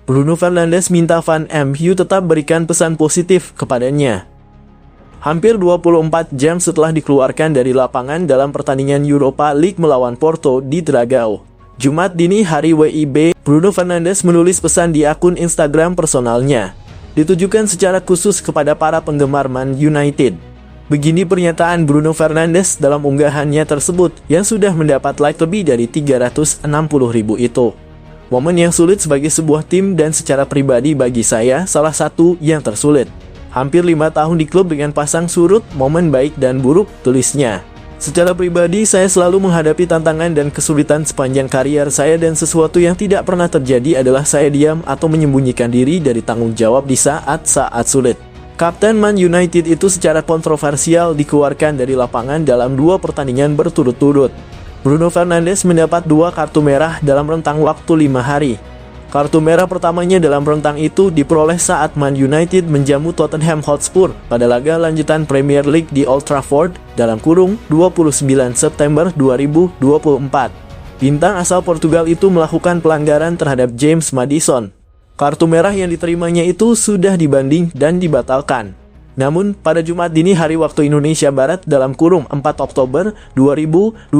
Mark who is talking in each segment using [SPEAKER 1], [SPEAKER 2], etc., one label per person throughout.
[SPEAKER 1] Bruno Fernandes minta fan MU tetap berikan pesan positif kepadanya. Hampir 24 jam setelah dikeluarkan dari lapangan dalam pertandingan Europa League melawan Porto di Dragao, Jumat dini hari WIB, Bruno Fernandes menulis pesan di akun Instagram personalnya, ditujukan secara khusus kepada para penggemar Man United. Begini pernyataan Bruno Fernandes dalam unggahannya tersebut yang sudah mendapat like lebih dari 360.000 itu. Momen yang sulit sebagai sebuah tim dan secara pribadi bagi saya salah satu yang tersulit. Hampir 5 tahun di klub dengan pasang surut, momen baik dan buruk, tulisnya. Secara pribadi saya selalu menghadapi tantangan dan kesulitan sepanjang karier saya dan sesuatu yang tidak pernah terjadi adalah saya diam atau menyembunyikan diri dari tanggung jawab di saat-saat sulit. Kapten Man United itu secara kontroversial dikeluarkan dari lapangan dalam 2 pertandingan berturut-turut. Bruno Fernandes mendapat 2 kartu merah dalam rentang waktu 5 hari. Kartu merah pertamanya dalam rentang itu diperoleh saat Man United menjamu Tottenham Hotspur pada laga lanjutan Premier League di Old Trafford (29 September 2024). Bintang asal Portugal itu melakukan pelanggaran terhadap James Maddison. Kartu merah yang diterimanya itu sudah dibanding dan dibatalkan. Namun, pada Jumat dini hari waktu Indonesia Barat (4 Oktober 2024),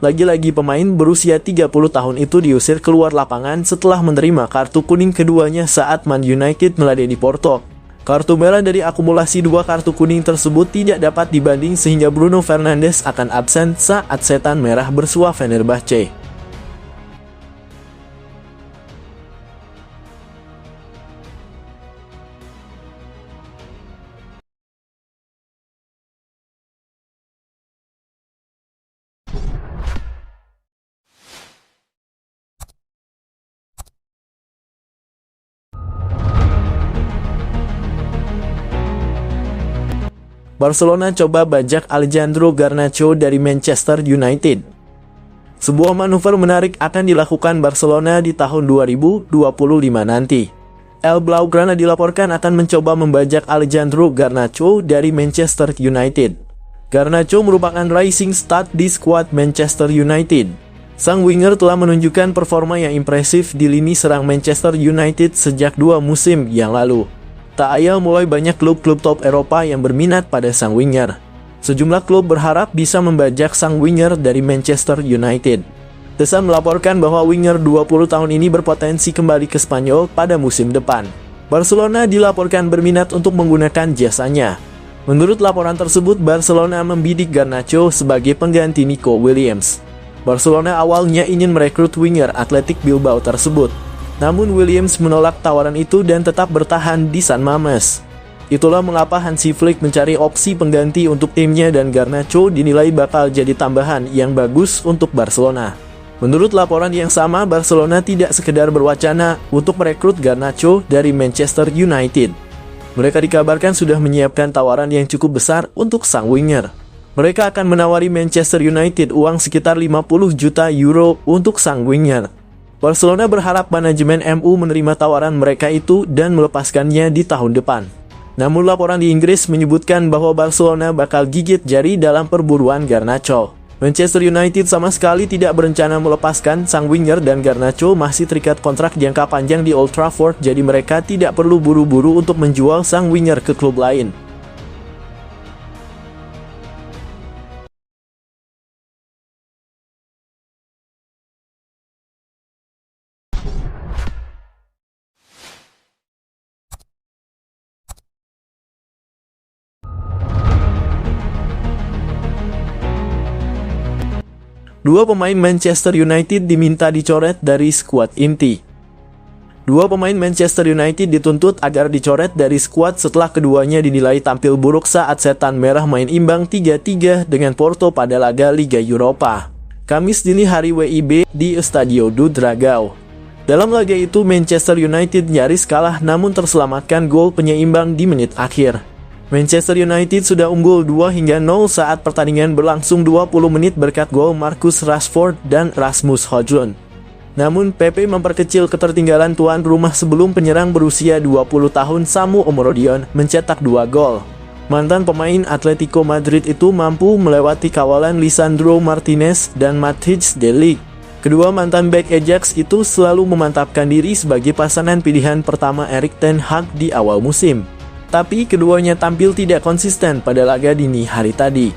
[SPEAKER 1] lagi-lagi pemain berusia 30 tahun itu diusir keluar lapangan setelah menerima kartu kuning keduanya saat Man United meladeni Porto. Kartu merah dari akumulasi 2 kartu kuning tersebut tidak dapat dibanding sehingga Bruno Fernandes akan absen saat setan merah bersua Fenerbahce. Barcelona coba bajak Alejandro Garnacho dari Manchester United. Sebuah manuver menarik akan dilakukan Barcelona di tahun 2025 nanti. El Blaugrana dilaporkan akan mencoba membajak Alejandro Garnacho dari Manchester United. Garnacho merupakan rising star di skuad Manchester United. Sang winger telah menunjukkan performa yang impresif di lini serang Manchester United sejak 2 musim yang lalu. Tak ayal mulai banyak klub-klub top Eropa yang berminat pada sang winger. Sejumlah klub berharap bisa membajak sang winger dari Manchester United. The Sun melaporkan bahwa winger 20 tahun ini berpotensi kembali ke Spanyol pada musim depan. Barcelona dilaporkan berminat untuk menggunakan jasanya. Menurut laporan tersebut, Barcelona membidik Garnacho sebagai pengganti Nico Williams. Barcelona awalnya ingin merekrut winger Athletic Bilbao tersebut. Namun Williams menolak tawaran itu dan tetap bertahan di San Mamés. Itulah mengapa Hansi Flick mencari opsi pengganti untuk timnya dan Garnacho dinilai bakal jadi tambahan yang bagus untuk Barcelona. Menurut laporan yang sama, Barcelona tidak sekedar berwacana untuk merekrut Garnacho dari Manchester United. Mereka dikabarkan sudah menyiapkan tawaran yang cukup besar untuk sang winger. Mereka akan menawari Manchester United uang sekitar 50 juta euro untuk sang winger. Barcelona berharap manajemen MU menerima tawaran mereka itu dan melepaskannya di tahun depan. Namun laporan di Inggris menyebutkan bahwa Barcelona bakal gigit jari dalam perburuan Garnacho. Manchester United sama sekali tidak berencana melepaskan sang winger dan Garnacho masih terikat kontrak jangka panjang di Old Trafford, jadi mereka tidak perlu buru-buru untuk menjual sang winger ke klub lain. Dua pemain Manchester United diminta dicoret dari skuad inti. Dua pemain Manchester United dituntut agar dicoret dari skuad setelah keduanya dinilai tampil buruk saat setan merah main imbang 3-3 dengan Porto pada laga Liga Europa. Kamis dini hari WIB di Estadio do Dragao. Dalam laga itu Manchester United nyaris kalah namun terselamatkan gol penyeimbang di menit akhir. Manchester United sudah unggul 2-0 saat pertandingan berlangsung 20 menit berkat gol Marcus Rashford dan Rasmus Højlund. Namun Pepe memperkecil ketertinggalan tuan rumah sebelum penyerang berusia 20 tahun Samu Omorodion mencetak 2 gol. Mantan pemain Atletico Madrid itu mampu melewati kawalan Lisandro Martinez dan Matthijs de Ligt. Kedua mantan bek Ajax itu selalu memantapkan diri sebagai pasangan pilihan pertama Erik ten Hag di awal musim. Tapi keduanya tampil tidak konsisten pada laga dini hari tadi.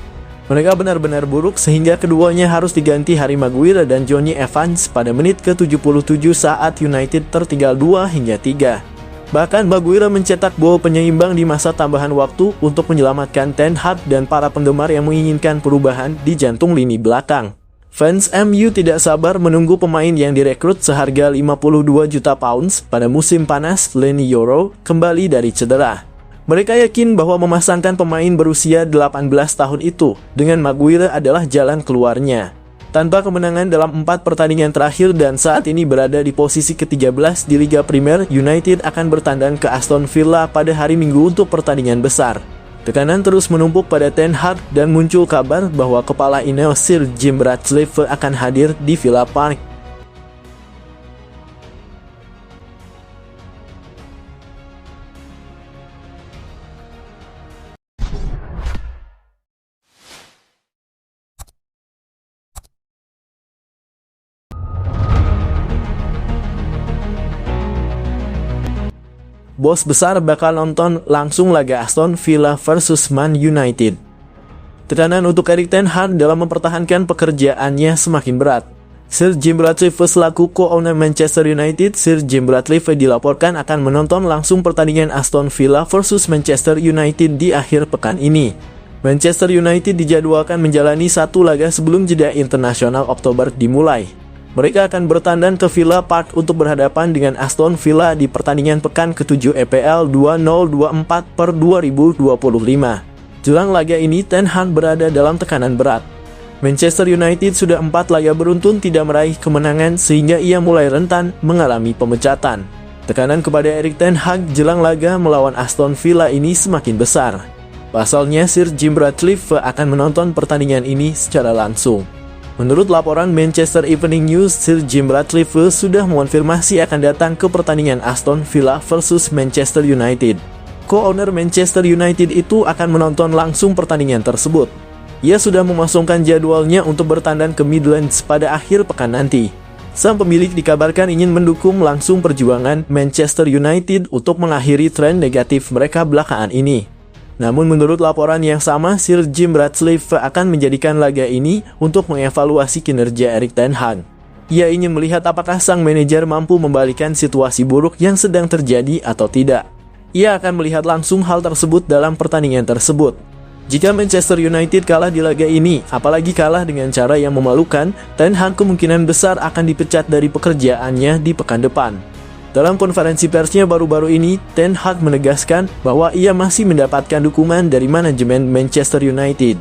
[SPEAKER 1] Mereka benar-benar buruk sehingga keduanya harus diganti Harry Maguire dan Jonny Evans pada menit ke-77 saat United tertinggal 2-3. Bahkan Maguire mencetak gol penyeimbang di masa tambahan waktu untuk menyelamatkan Ten Hag dan para penggemar yang menginginkan perubahan di jantung lini belakang. Fans MU tidak sabar menunggu pemain yang direkrut seharga 52 juta pounds pada musim panas Leny Yoro kembali dari cedera. Mereka yakin bahwa memasangkan pemain berusia 18 tahun itu dengan Maguire adalah jalan keluarnya. Tanpa kemenangan dalam 4 pertandingan terakhir dan saat ini berada di posisi ke-13 di Liga Premier, United akan bertandang ke Aston Villa pada hari Minggu untuk pertandingan besar. Tekanan terus menumpuk pada Ten Hag dan muncul kabar bahwa kepala Ineos Sir Jim Ratcliffe akan hadir di Villa Park. Bos besar bakal nonton langsung laga Aston Villa versus Man United. Tekanan untuk Erik ten Hag dalam mempertahankan pekerjaannya semakin berat. Sir Jim Ratcliffe selaku co-owner Manchester United, Sir Jim Ratcliffe dilaporkan akan menonton langsung pertandingan Aston Villa versus Manchester United di akhir pekan ini. Manchester United dijadwalkan menjalani satu laga sebelum jeda internasional Oktober dimulai. Mereka akan bertandang ke Villa Park untuk berhadapan dengan Aston Villa di pertandingan pekan ke-7 EPL 2024/2025. Jelang laga ini, Ten Hag berada dalam tekanan berat. Manchester United sudah 4 laga beruntun tidak meraih kemenangan sehingga ia mulai rentan mengalami pemecatan. Tekanan kepada Erik ten Hag jelang laga melawan Aston Villa ini semakin besar. Pasalnya, Sir Jim Ratcliffe akan menonton pertandingan ini secara langsung. Menurut laporan Manchester Evening News, Sir Jim Ratcliffe sudah mengonfirmasi akan datang ke pertandingan Aston Villa versus Manchester United. Co-owner Manchester United itu akan menonton langsung pertandingan tersebut. Ia sudah memasukkan jadwalnya untuk bertandang ke Midlands pada akhir pekan nanti. Sang pemilik dikabarkan ingin mendukung langsung perjuangan Manchester United untuk mengakhiri tren negatif mereka belakangan ini. Namun menurut laporan yang sama, Sir Jim Ratcliffe akan menjadikan laga ini untuk mengevaluasi kinerja Erik ten Hag. Ia ingin melihat apakah sang manajer mampu membalikan situasi buruk yang sedang terjadi atau tidak. Ia akan melihat langsung hal tersebut dalam pertandingan tersebut. Jika Manchester United kalah di laga ini, apalagi kalah dengan cara yang memalukan, Ten Hag kemungkinan besar akan dipecat dari pekerjaannya di pekan depan. Dalam konferensi persnya baru-baru ini, Ten Hag menegaskan bahwa ia masih mendapatkan dukungan dari manajemen Manchester United.